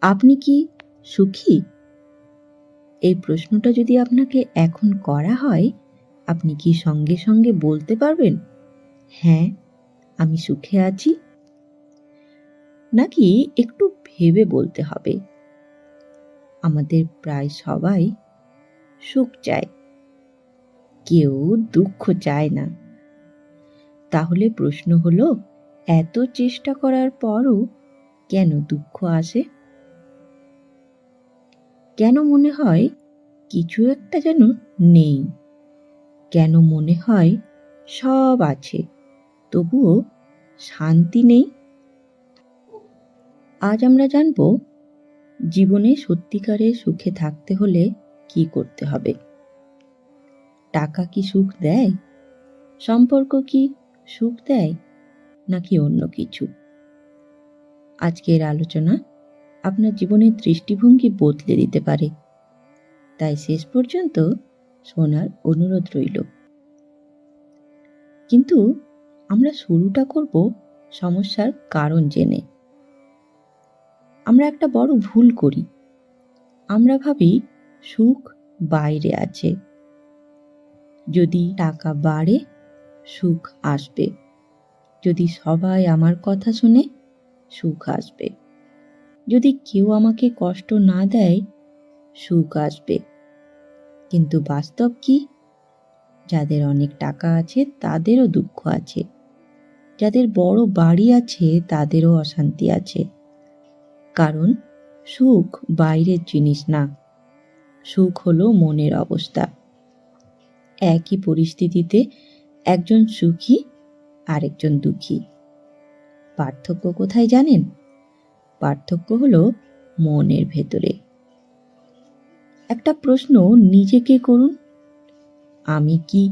আপনি কি সুখী? এই প্রশ্নটা যদি আপনাকে এখন করা হয়, আপনি কি সঙ্গে সঙ্গে বলতে পারবেন, হ্যাঁ, আমি সুখে আছি? নাকি একটু ভেবে বলতে হবে? আমাদের প্রায় সবাই সুখ চায়, কেউ দুঃখ চায় না। তাহলে প্রশ্ন হলো, এত চেষ্টা করার পরও কেন দুঃখ আসে? কেন মনে হয় কিছু একটা যেন নেই? কেন মনে হয় সব আছে, তবুও শান্তি নেই? আজ আমরা জানব জীবনে সত্যিকারের সুখে থাকতে হলে কি করতে হবে। টাকা কি সুখ দেয়? সম্পর্ক কি সুখ দেয়, নাকি অন্য কিছু? আজকের আলোচনা আপনার জীবনের দৃষ্টিভঙ্গি বদলে দিতে পারে, তাই শেষ পর্যন্ত শোনার অনুরোধ রইল। কিন্তু আমরা শুরুটা করব সমস্যার কারণ জেনে। আমরা একটা বড় ভুল করি। আমরা ভাবি সুখ বাইরে আছে। যদি টাকা বাড়ে, সুখ আসবে। যদি সবাই আমার কথা শুনে, সুখ আসবে। যদি কেউ আমাকে কষ্ট না দেয়, সুখ আসবে। কিন্তু বাস্তব কি? যাদের অনেক টাকা আছে তাদেরও দুঃখ আছে। যাদের বড় বাড়ি আছে তাদেরও অশান্তি আছে। কারণ সুখ বাইরের জিনিস না, সুখ হলো মনের অবস্থা। একই পরিস্থিতিতে একজন সুখী আরেকজন দুঃখী। পার্থক্য কোথায় জানেন? পার্থক্য হলো মনের ভেতরে। একটা প্রশ্ন নিজেকে করুন, আমি কি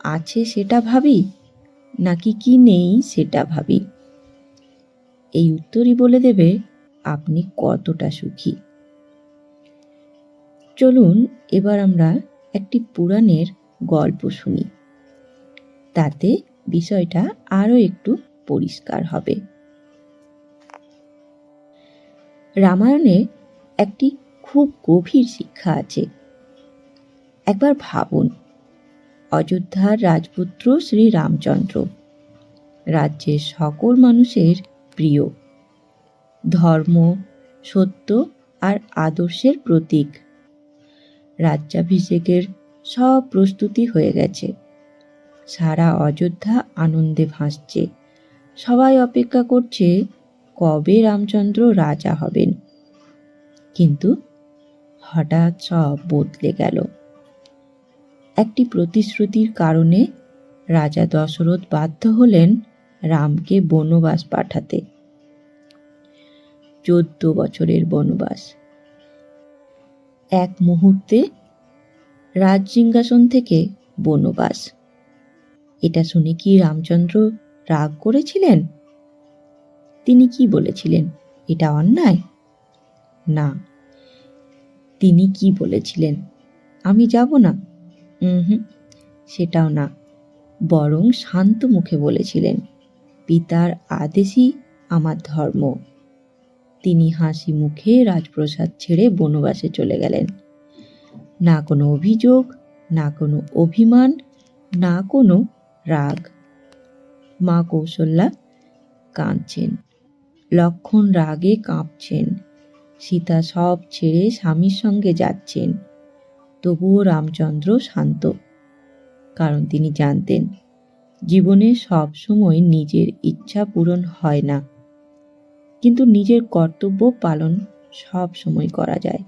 আছে সেটা ভাবি, নাকি কি নেই সেটা ভাবি? এই উত্তরই বলে দেবে আপনি কতটা সুখী। চলুন এবার আমরা একটি পুরাণের গল্প শুনি, তাতে বিষয়টা আরো একটু পরিষ্কার হবে। রামায়ণে একটি খুব গভীর শিক্ষা আছে। একবার ভাবুন, অযোধ্যার রাজপুত্র শ্রী রামচন্দ্র, রাজ্যের সকল মানুষের প্রিয়, ধর্ম, সত্য আর আদর্শের প্রতীক। রাজ্যাভিষেকের সব প্রস্তুতি হয়ে গেছে। সারা অযোধ্যা আনন্দে ভাসছে। সবাই অপেক্ষা করছে কবে রামচন্দ্র রাজা হবেন। কিন্তু হঠাৎ সব বদলে গেল। একটি প্রতিশ্রুতির কারণে রাজা দশরথ বাধ্য হলেন রামকে বনবাস পাঠাতে। 14 বছরের বনবাস। এক মুহূর্তে রাজসিংহাসন থেকে বনবাস। এটা শুনে কি রামচন্দ্র রাগ করেছিলেন? তিনি কি বলেছিলেন, এটা অন্যায়? না। তিনি কি বলেছিলেন, আমি যাব না? সেটাও না। বরং শান্ত মুখে বলেছিলেন, পিতার আদেশই আমার ধর্ম। তিনি হাসি মুখে রাজপ্রাসাদ ছেড়ে বনবাসে চলে গেলেন। না কোনো অভিযোগ, না কোনো অভিমান, না কোনো রাগ। মা কৌশল্যা কাঁদছেন, লক্ষণ রাগে কাঁপছেন, সীতা সব ছেড়ে স্বামীর সঙ্গে যাচ্ছেন। তবুও রামচন্দ্র শান্ত, কারণ তিনি জানতেন জীবনে সব সময় নিজের ইচ্ছা পূরণ হয় না, কিন্তু নিজের কর্তব্য পালন সব সময় করা যায়।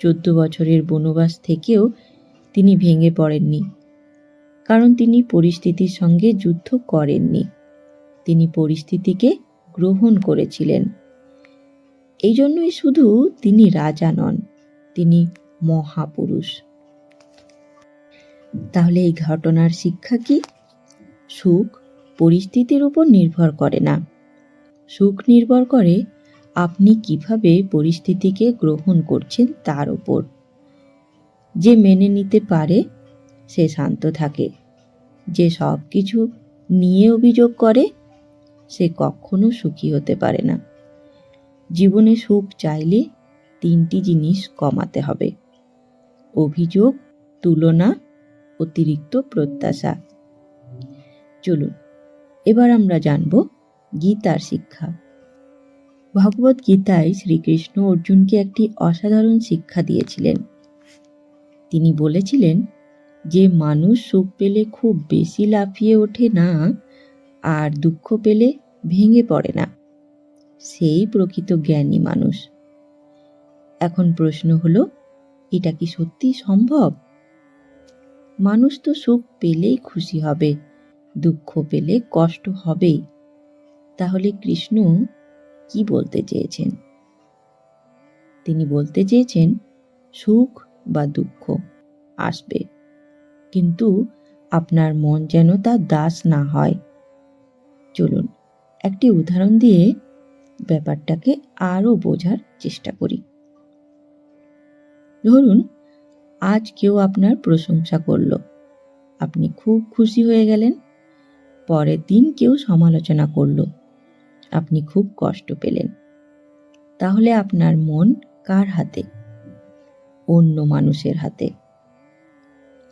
14 বছরের বনবাস থেকেও তিনি ভেঙে পড়েননি, কারণ তিনি পরিস্থিতির সঙ্গে যুদ্ধ করেননি। তিনি পরিস্থিতিকে গ্রহণ করেছিলেন। এই জন্যই শুধু তিনি রাজা নন, তিনি মহাপুরুষ। তাহলে এই ঘটনার শিক্ষা কি? সুখ পরিস্থিতির উপর নির্ভর করে না। সুখ নির্ভর করে আপনি কিভাবে পরিস্থিতিকে গ্রহণ করছেন তার উপর। যে মেনে নিতে পারে সে শান্ত থাকে। যে সব কিছু নিয়ে অভিযোগ করে সে কখনো সুখী হতে পারে না। জীবনে সুখ চাইলে 3টি জিনিস কমাতে হবে: অভিযোগ, তুলনা, অতিরিক্ত প্রত্যাশা। চলুন এবার আমরা জানব গীতার শিক্ষা। ভগবত গীতায় শ্রীকৃষ্ণ অর্জুনকে একটি অসাধারণ শিক্ষা দিয়েছিলেন। তিনি বলেছিলেন যে মানুষ সুখ পেলে খুব বেশি লাফিয়ে ওঠে না আর দুঃখ পেলে ভেঙে পড়ে না, সেই প্রকৃত জ্ঞানী মানুষ। এখন প্রশ্ন হলো, এটা কি সত্যি সম্ভব? মানুষ তো সুখ পেলেই খুশি হবে, দুঃখ পেলে কষ্ট হবেই। তাহলে কৃষ্ণ কি বলতে চেয়েছেন? তিনি বলতে চেয়েছেন সুখ বা দুঃখ আসবে, কিন্তু আপনার মন যেন তার দাস না হয়। চলুন একটি উদাহরণ দিয়ে ব্যাপারটাকে আরো বোঝার চেষ্টা করি। ধরুন আজ কেউ আপনার প্রশংসা করলো, আপনি খুব খুশি হয়ে গেলেন। পরের দিন কেউ সমালোচনা করলো, আপনি খুব কষ্ট পেলেন। তাহলে আপনার মন কার হাতে? অন্য মানুষের হাতে।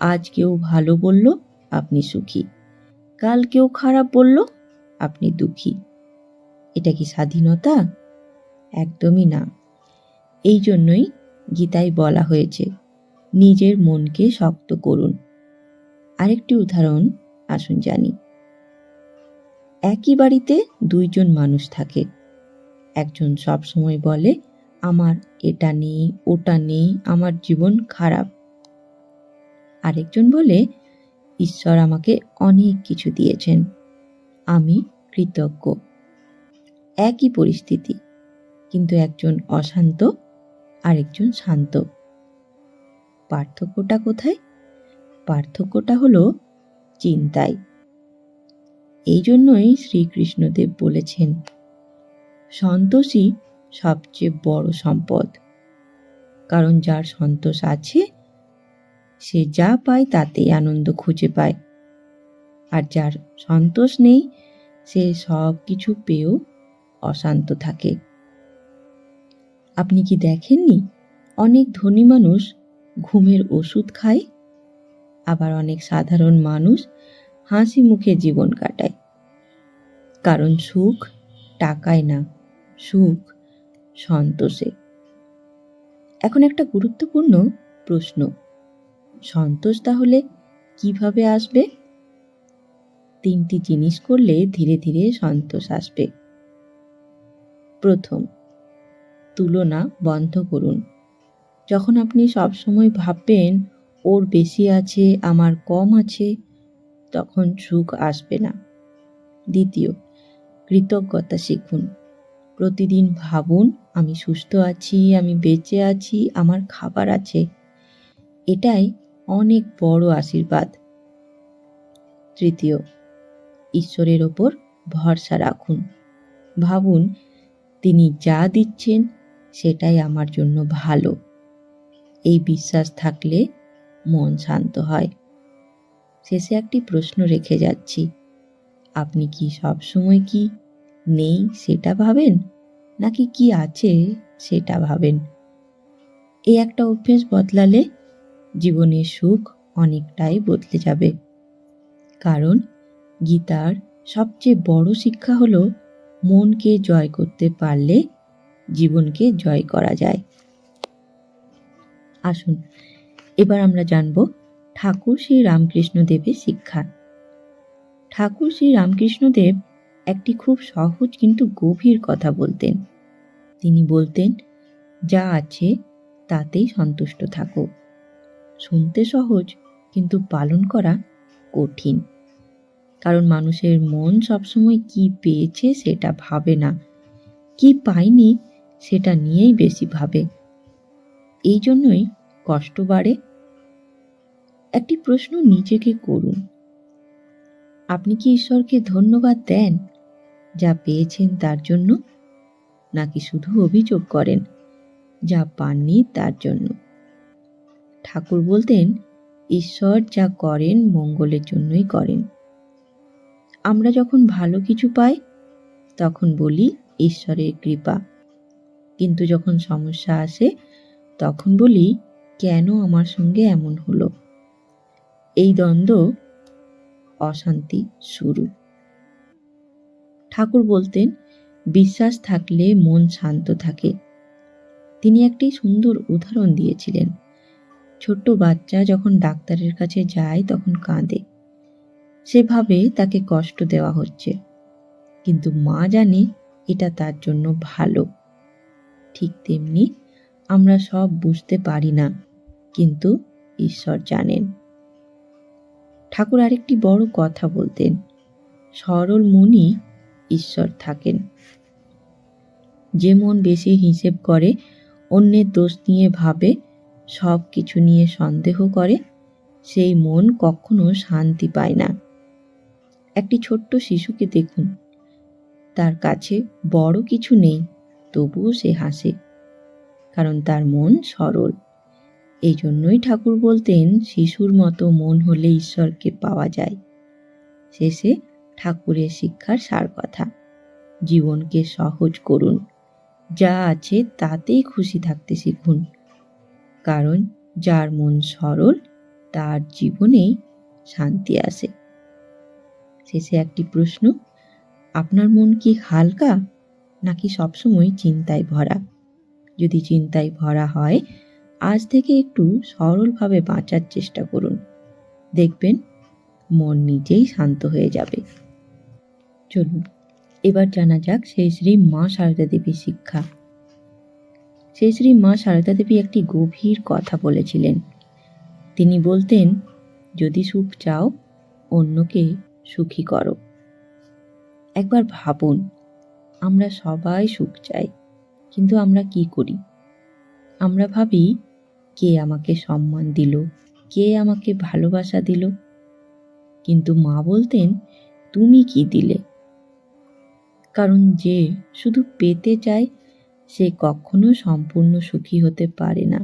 আজ কেউ ভালো বলল, আপনি সুখী। কাল কেউ খারাপ বলল, আপনি দুঃখী। এটা কি স্বাধীনতা? একদমই না। এই জন্যই গীতায় বলা হয়েছে নিজের মনকে শক্ত করুন। আরেকটি উদাহরণ আসুন জানি। একই বাড়িতে 2 জন মানুষ থাকে। একজন সব সময় বলে আমার এটা নেই, ওটা নেই, আমার জীবন খারাপ। আরেকজন বলে ঈশ্বর আমাকে অনেক কিছু দিয়েছেন, আমি কৃতজ্ঞ। একই পরিস্থিতি, কিন্তু একজন অশান্ত, আরেকজন শান্ত। পার্থক্যটা কোথায়? পার্থক্যটা হলো চিন্তায়। এই জন্যই শ্রীকৃষ্ণদেব বলেছেন সন্তোষই সবচেয়ে বড় সম্পদ। কারণ যার সন্তোষ আছে সে যা পায় তাতেই আনন্দ খুঁজে পায়, আর যার সন্তোষ নেই সে সব কিছু পেয়েও অশান্ত থাকে। আপনি কি দেখেননি অনেক ধনী মানুষ ঘুমের ওষুধ খায়, আবার অনেক সাধারণ মানুষ হাসি মুখে জীবন কাটায়? কারণ সুখ টাকায় না, সুখ সন্তোষে। এখন একটা গুরুত্বপূর্ণ প্রশ্ন, সন্তোষ তাহলে কিভাবে আসবে? 3টি জিনিস করলে ধীরে ধীরে সন্তোষ আসবে। প্রথম, তুলনা বন্ধ করুন। যখন আপনি সবসময় ভাববেন ওর বেশি আছে, আমার কম আছে, তখন সুখ আসবে না। দ্বিতীয়, কৃতজ্ঞতা শিখুন। প্রতিদিন ভাবুন আমি সুস্থ আছি, আমি বেঁচে আছি, আমার খাবার আছে। এটাই অনেক বড় আশীর্বাদ। তৃতীয়, ঈশ্বরের ওপর ভরসা রাখুন। ভাবুন তিনি যা দিচ্ছেন সেটাই আমার জন্য ভালো। এই বিশ্বাস থাকলে মন শান্ত হয়। শেষে একটি প্রশ্ন রেখে যাচ্ছি, আপনি কি সবসময় কি নেই সেটা ভাবেন, নাকি কি আছে সেটা ভাবেন? এই একটা অভ্যেস বদলালে জীবনের সুখ অনেকটাই বদলে যাবে। কারণ গীতার সবচেয়ে বড় শিক্ষা হলো মনকে জয় করতে পারলে জীবনকে জয় করা যায়। আসুন এবার আমরা জানব ঠাকুর শ্রী রামকৃষ্ণদেবের শিক্ষা। ঠাকুর শ্রী রামকৃষ্ণদেব একটি খুব সহজ কিন্তু গভীর কথা বলতেন। তিনি বলতেন যা আছে তাতেই সন্তুষ্ট থাকো। শুনতে সহজ, কিন্তু পালন করা কঠিন। কারণ মানুষের মন সবসময় কি পেয়েছে সেটা ভাবে না, কি পায়নি সেটা নিয়েই বেশি ভাবে। এই জন্যই কষ্ট বাড়ে। একটি প্রশ্ন নিজেকে করুন, আপনি কি ঈশ্বরকে ধন্যবাদ দেন যা পেয়েছেন তার জন্য, নাকি শুধু অভিযোগ করেন যা পাননি তার জন্য? ঠাকুর বলতেন ঈশ্বর যা করেন মঙ্গলের জন্যই করেন। আমরা যখন ভালো কিছু পাই তখন বলি ঈশ্বরের কৃপা, কিন্তু যখন সমস্যা আসে তখন বলি, কেন আমার সঙ্গে এমন হলো? এই দ্বন্দ্ব, অশান্তি শুরু। ঠাকুর বলতেন, বিশ্বাস থাকলে মন শান্ত থাকে। তিনি একটি সুন্দর উদাহরণ দিয়েছিলেন। ছোট্ট বাচ্চা যখন ডাক্তারের কাছে যায় তখন কাঁদে। সে ভাবে তাকে কষ্ট দেওয়া হচ্ছে, কিন্তু মা জানে এটা তার জন্য ভালো। ঠিক তেমনি আমরা সব বুঝতে পারি না, কিন্তু ঈশ্বর জানেন। ঠাকুর আরেকটি বড় কথা বলতেন, সরল মনই ঈশ্বর থাকেন। যে মন বেশি হিসেব করে, অন্যের দোষ নিয়ে ভাবে, সব কিছু নিয়ে সন্দেহ করে, সেই মন কখনো শান্তি পায় না। একটি ছোট্ট শিশুকে দেখুন, তার কাছে বড় কিছু নেই, তবুও সে হাসে, কারণ তার মন সরল। এই জন্যই ঠাকুর বলতেন, শিশুর মতো মন হলে ঈশ্বরকে পাওয়া যায়। শেষে ঠাকুরের শিক্ষার সার কথা, জীবনকে সহজ করুন, যা আছে তাতেই খুশি থাকতে শিখুন, কারণ যার মন সরল তার জীবনেই শান্তি আসে। শেষে একটি প্রশ্ন, আপনার মন কি হালকা নাকি সবসময় চিন্তায় ভরা? যদি চিন্তায় ভরা হয়, আজ থেকে একটু সরলভাবে বাঁচার চেষ্টা করুন, দেখবেন মন নিজেই শান্ত হয়ে যাবে। চলুন এবার জানা যাক শ্রী শ্রী মা সারদা দেবীর শিক্ষা। শ্রী শ্রী মা সারদা দেবী একটি গভীর কথা বলেছিলেন। তিনি বলতেন, যদি সুখ চাও, অন্যকে সুখী করো। একবার ভাবুন, আমরা সবাই সুখ চাই, কিন্তু আমরা কি করি? আমরা ভাবি, কে আমাকে সম্মান দিল, কে আমাকে ভালোবাসা দিল। কিন্তু মা বলতেন, তুমি কি দিলে? কারণ যে শুধু পেতে চায়, সে কখনো সম্পূর্ণ সুখী হতে পারে না।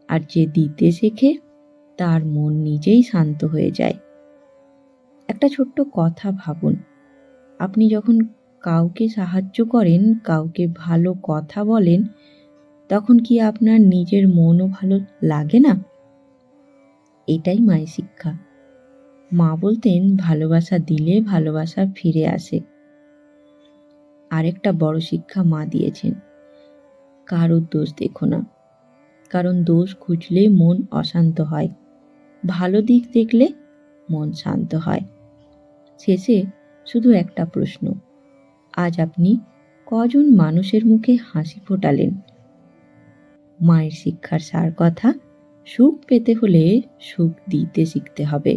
আর যে দিতে শেখে, তার মন নিজেই শান্ত হয়ে যায়। একটা ছোট্ট কথা ভাবুন, আপনি যখন কাউকে সাহায্য করেন, কাউকে ভালো কথা বলেন, তখন কি আপনার নিজের মনও ভালো লাগে না? এটাই মায়ের শিক্ষা। মা বলতেন, ভালোবাসা দিলে ভালোবাসা ফিরে আসে। আরেকটা বড় শিক্ষা মা দিয়েছেন, কারোর দোষ দেখো না, কারণ দোষ খুঁজলে মন অশান্ত হয়, ভালো দিক দেখলে মন শান্ত হয়। শেষে শুধু একটা প্রশ্ন, আজ আপনি কজন মানুষের মুখে হাসি ফোটালেন? মায়ের শিক্ষার সার কথা, সুখ পেতে হলে সুখ দিতে শিখতে হবে।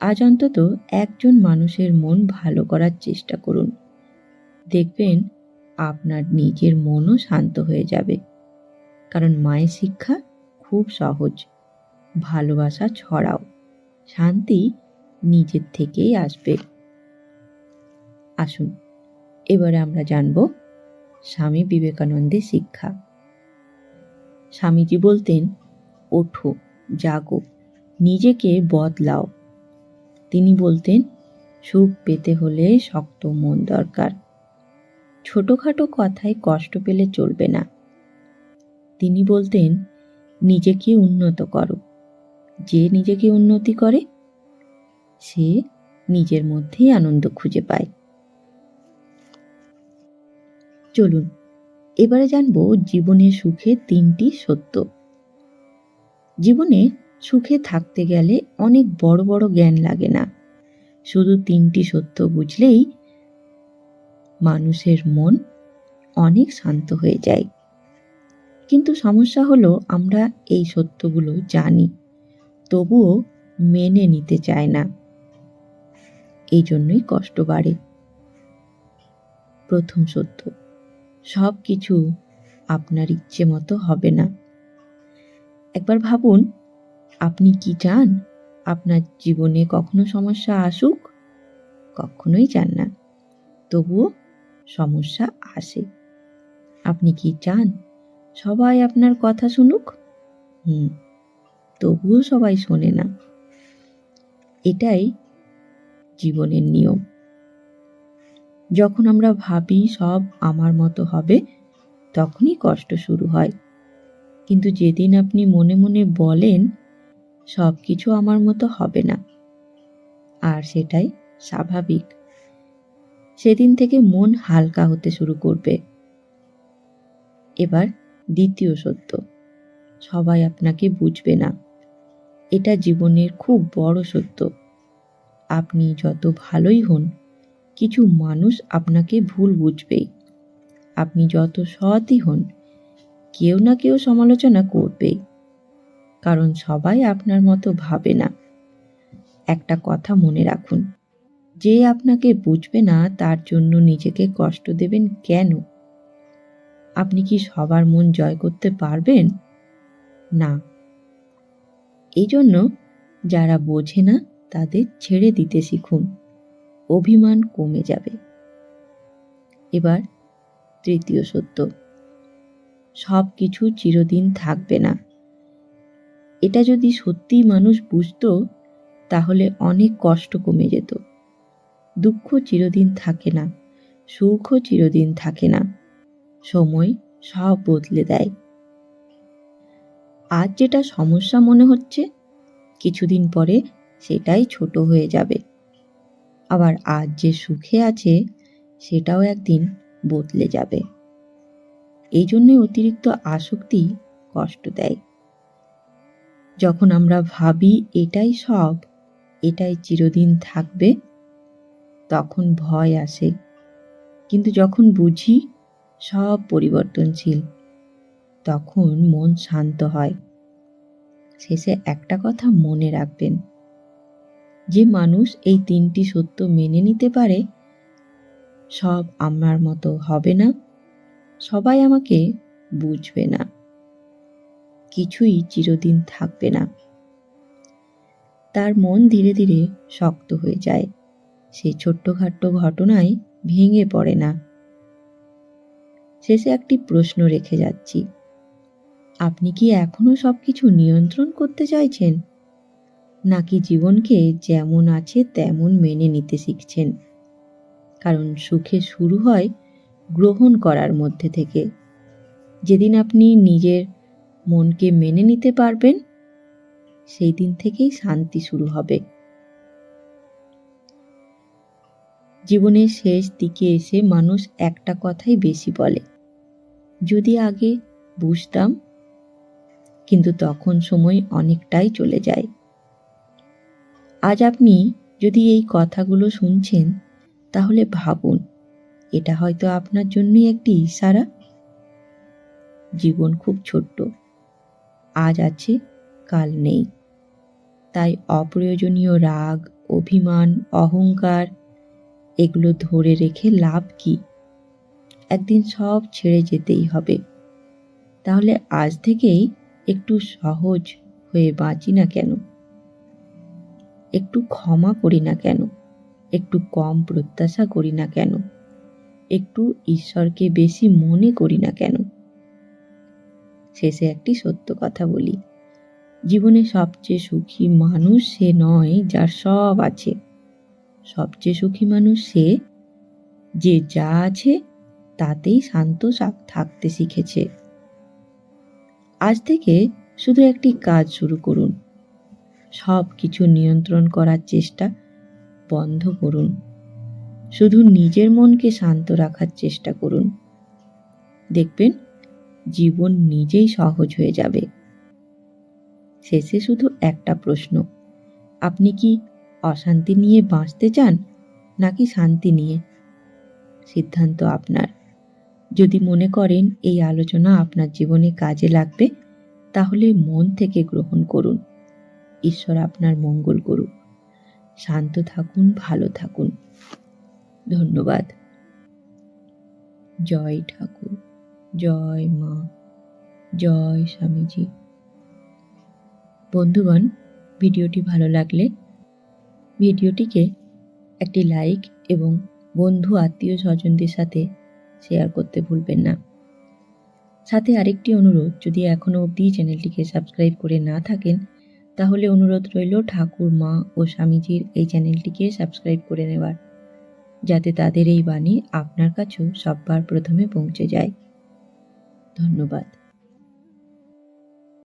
আজ অন্তত একজন মানুষের মন ভালো করার চেষ্টা করুন, দেখবেন আপনার নিজের মনও শান্ত হয়ে যাবে। কারণ মায়ের শিক্ষা খুব সহজ, ভালোবাসা ছড়াও, শান্তি নিজের থেকেই আসবে। আসুন এবারে আমরা জানব স্বামী বিবেকানন্দের শিক্ষা। স্বামীজি বলতেন, ওঠো, জাগো, নিজেকে বদলাও। তিনি বলতেন, সুখ পেতে হলে শক্ত মন দরকার, ছোটখাটো কথায় কষ্ট পেলে চলবে না। তিনি বলতেন, নিজেকে উন্নত করো, যে নিজেকে উন্নতি করে সে নিজের মধ্যেই আনন্দ খুঁজে পায়। চলুন এবারে জানবো জীবনের সুখের 3টি সত্য। জীবনে সুখে থাকতে গেলে অনেক বড় বড় জ্ঞান লাগে না, শুধু 3টি সত্য বুঝলেই মানুষের মন অনেক শান্ত হয়ে যায়। কিন্তু সমস্যা হলো, আমরা এই সত্যগুলো জানি, তবুও মেনে নিতে চায় না। এই জন্যই কষ্ট বাড়ে। প্রথম সত্য, সব কিছু আপনার ইচ্ছে মতো হবে না। একবার ভাবুন, আপনি কি চান আপনার জীবনে কখনো সমস্যা আসুক? কখনোই চান না, তবুও সমস্যা আসে। আপনি কি চান সবাই আপনার কথা শুনুক? তবুও সবাই শোনে না। এটাই জীবনের নিয়ম। যখন আমরা ভাবি সব আমার মতো হবে, তখনই কষ্ট শুরু হয়। কিন্তু যেদিন আপনি মনে মনে বলেন সব কিছু আমার মতো হবে না, আর সেটাই স্বাভাবিক, সেদিন থেকে মন হালকা হতে শুরু করবে। এবার দ্বিতীয় সত্য, সবাই আপনাকে বুঝবে না। এটা জীবনের খুব বড় সত্য। আপনি যত ভালোই হন, কিছু মানুষ আপনাকে ভুল বুঝবেই। আপনি যত সৎই হন, কেউ না কেউ সমালোচনা করবেই, কারণ সবাই আপনার মতো ভাবে না। একটা কথা মনে রাখুন, যে আপনাকে বুঝবে না তার জন্য নিজেকে কষ্ট দেবেন কেন? আপনি কি সবার মন জয় করতে পারবেন? না। এই জন্য যারা বোঝে না তাদের ছেড়ে দিতে শিখুন, অভিমান কমে যাবে। এবার তৃতীয় সত্য, সব কিছু চিরদিন থাকবে না। এটা যদি সত্যি মানুষ বুঝতো, তাহলে অনেক কষ্ট কমে যেত। দুঃখ চিরদিন থাকে না, সুখও চিরদিন থাকে না। সময় সব বদলে দেয়। আজ যেটা সমস্যা মনে হচ্ছে, কিছুদিন পরে সেটাই ছোট হয়ে যাবে। আবার আজ যে সুখে আছে, সেটাও একদিন বদলে যাবে। এই জন্যই অতিরিক্ত আসক্তি কষ্ট দেয়। যখন আমরা ভাবি এটাই সব, এটাই চিরদিন থাকবে, তখন ভয় আসে। কিন্তু যখন বুঝি সব পরিবর্তনশীল, তখন মন শান্ত হয়। শেষে একটা কথা মনে রাখবেন, যে মানুষ এই তিনটি সত্য মেনে নিতে পারে, সব আমার মতো হবে না, সবাই আমাকে বুঝবে না, কিছুই চিরদিন থাকবে না, তার মন ধীরে ধীরে শক্ত হয়ে যায়। সে ছোট্টখাট্ট ঘটনায় ভেঙে পড়ে না। শেষে একটি প্রশ্ন রেখে যাচ্ছি, আপনি কি এখনো সবকিছু নিয়ন্ত্রণ করতে চাইছেন, নাকি জীবনকে যেমন আছে তেমন মেনে নিতে শিখছেন? কারণ সুখে শুরু হয় গ্রহণ করার মধ্যে থেকে। যেদিন আপনি নিজের মনকে মেনে নিতে পারবেন, সেই দিন থেকেই শান্তি শুরু হবে। জীবনের শেষ দিকে এসে মানুষ একটা কথাই বেশি বলে, যদি আগে বুঝতাম। কিন্তু তখন সময় অনেকটাই চলে যায়। আজ আপনি যদি এই কথাগুলো শুনছেন, তাহলে ভাবুন, এটা হয়তো আপনার জন্যই একটি ইশারা। জীবন খুব ছোট্ট, আজ আছে কাল নেই। তাই অপ্রয়োজনীয় রাগ, অভিমান, অহংকার এগুলো ধরে রেখে লাভ কি? একদিন সব ছেড়ে যেতেই হবে। তাহলে আজ থেকেই একটু সহজ হয়ে বাঁচি না কেন? একটু ক্ষমা করি না কেন? একটু কম প্রত্যাশা করি না কেন? একটু ঈশ্বরকে বেশি মনে করি না কেন? শেষে একটি সত্য কথা বলি, জীবনে সবচেয়ে সুখী মানুষ সে নয় যার সব আছে। সবচেয়ে সুখী মানুষ সে, যে যা আছে তাতেই শান্ত থাকতে শিখেছে। আজ থেকে শুধু একটি কাজ শুরু করুন, সব কিছু নিয়ন্ত্রণ করার চেষ্টা বন্ধ করুন। শুধু নিজের মনকে শান্ত রাখার চেষ্টা করুন। দেখবেন জীবন নিজেই সহজ হয়ে যাবে। শেষে শুধু একটা প্রশ্ন, আপনি কি অশান্তি নিয়ে বাঁচতে চান, নাকি শান্তি নিয়ে? সিদ্ধান্ত আপনার। যদি মনে করেন এই আলোচনা আপনার জীবনে কাজে লাগবে, তাহলে মন থেকে গ্রহণ করুন। ঈশ্বর আপনার মঙ্গল করুক। শান্ত থাকুন, ভালো থাকুন। ধন্যবাদ। জয় ঠাকুর, জয় মা, জয় স্বামীজি। বন্ধুগণ, ভিডিওটি ভালো লাগলে ভিডিওটিকে একটি লাইক এবং বন্ধু আত্মীয় স্বজনদের সাথে শেয়ার করতে ভুলবেন না। সাথে আরেকটি অনুরোধ, যদি এখনও অবধি চ্যানেলটিকে সাবস্ক্রাইব করে না থাকেন, তাহলে অনুরোধ রইল ঠাকুর, মা ও স্বামীজির এই চ্যানেলটিকে সাবস্ক্রাইব করে নেওয়ার, যাতে তাদের এই বাণী আপনার কাছেও সববার প্রথমে পৌঁছে যায়। ধন্যবাদ।